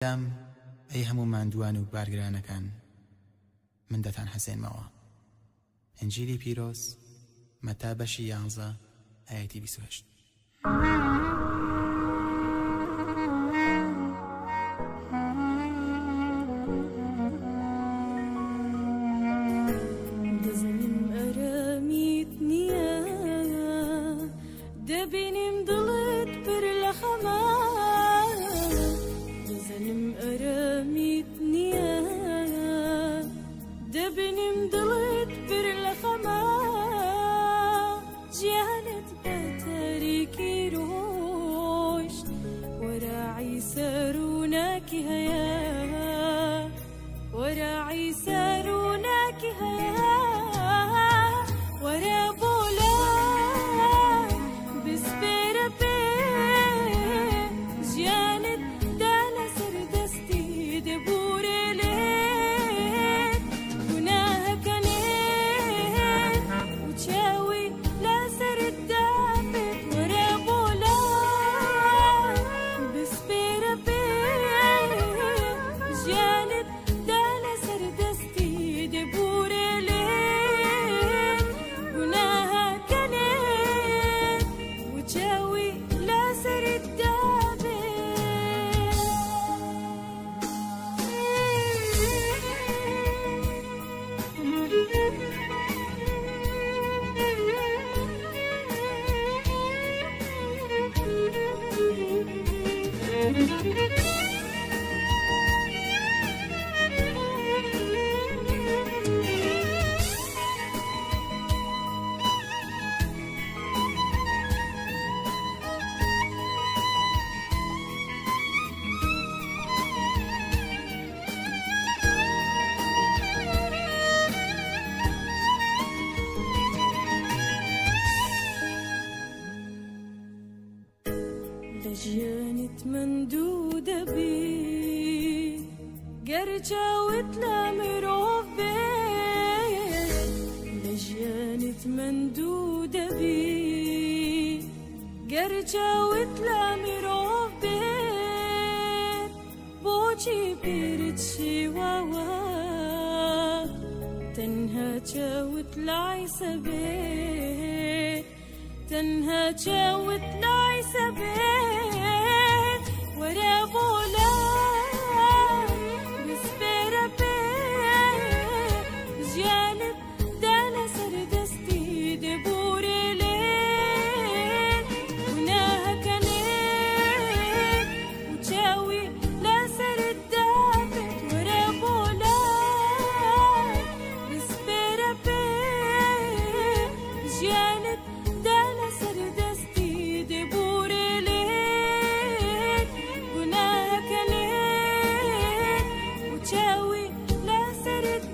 دام ئەی هەموو ماندووان و بارگرانەکان من دەتان حەسێنمەوە. ئنجیلی پیرۆز مەتا بەشی 11 ئایەتی 28. دەزانم ئەرەمیت نییە دەبینیم دڵت پر لە خەما دەزانم ئەرەمیت نییە دەبینیم دڵت پر لە خەما گیانت بە تاریکی ڕۆشت وەراعی سەروناکی هەیە وەراعی سەروناکی هەیە وەرە بۆ لای بسپێرە پێ ژیانت دا لەسەر دەستی دەبورێ لێت گوناهەکەنێت و چاوی لەسەرت دابێت وەرە بۆ لای بسپێرە پێ ژیانت دا لەسەر دەستی دەبورێ لێت گوناهەکەنێت و چاوی لەسەرت لەژیانت من دوو دەبی گەر چاوت لە مرۆڤ بێت لەژیانت من دوو دەبی گەر چاوت لە مرۆڤ بێت بۆچی پیرت شیواوە تەنها چاوت لای سەبێت تەنها چاوت لای سەبێت وەرە بۆ لای بسپێرە پێ ژیانت دا لەسەر دەستی دەبورێ لێت گوناهەکەنێت و چاوی لەسەرت دابێت وەرە بۆ لای بسپێرە پێ ژیانت دا لەسەر دەستی دەبورێ لێت گوناهەکەنێت و چاوی لەسەرت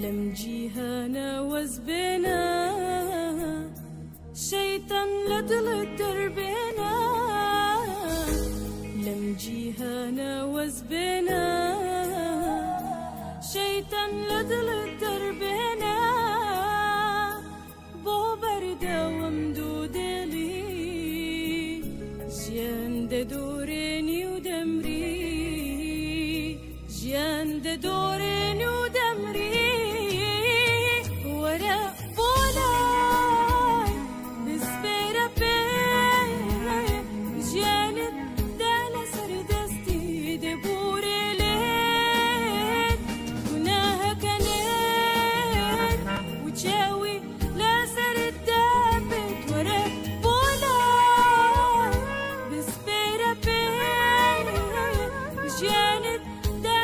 لەم جیهانە وەزبێنە شەیتان لە دڵت دەربێنە لەم جیهانە وەزبێنە شەیتان لە دڵت دەربێنە بۆ بەردەوام دوو دێلی ژیان دەدۆرێنی و دەمری ژیان دەدۆرێنی و دەمری وەرە بۆ لای بسپێرە پێ ژیانت دا لەسەر دەستی دەبورێ لێت گوناهەکەنێت و چاوی لەسەرت دابێت وەرە بۆ لای بسپێرە پێ ژیانت دا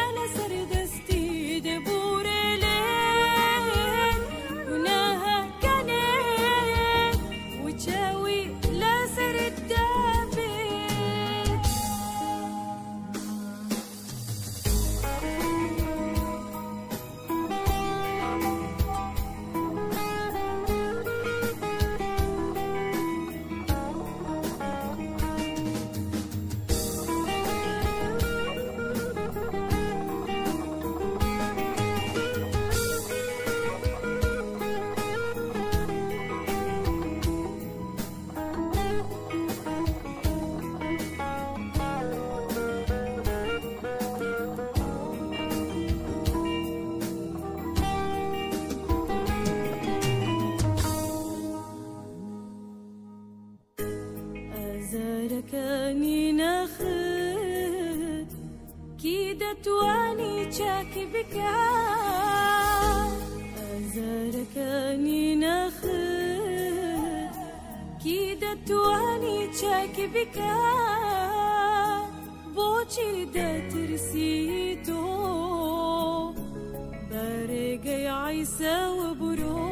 تواني شاكي بك أزارك أني نخل كيدا تواني شاكي بك بوچی دا ترسیتو برگی عیسی و برو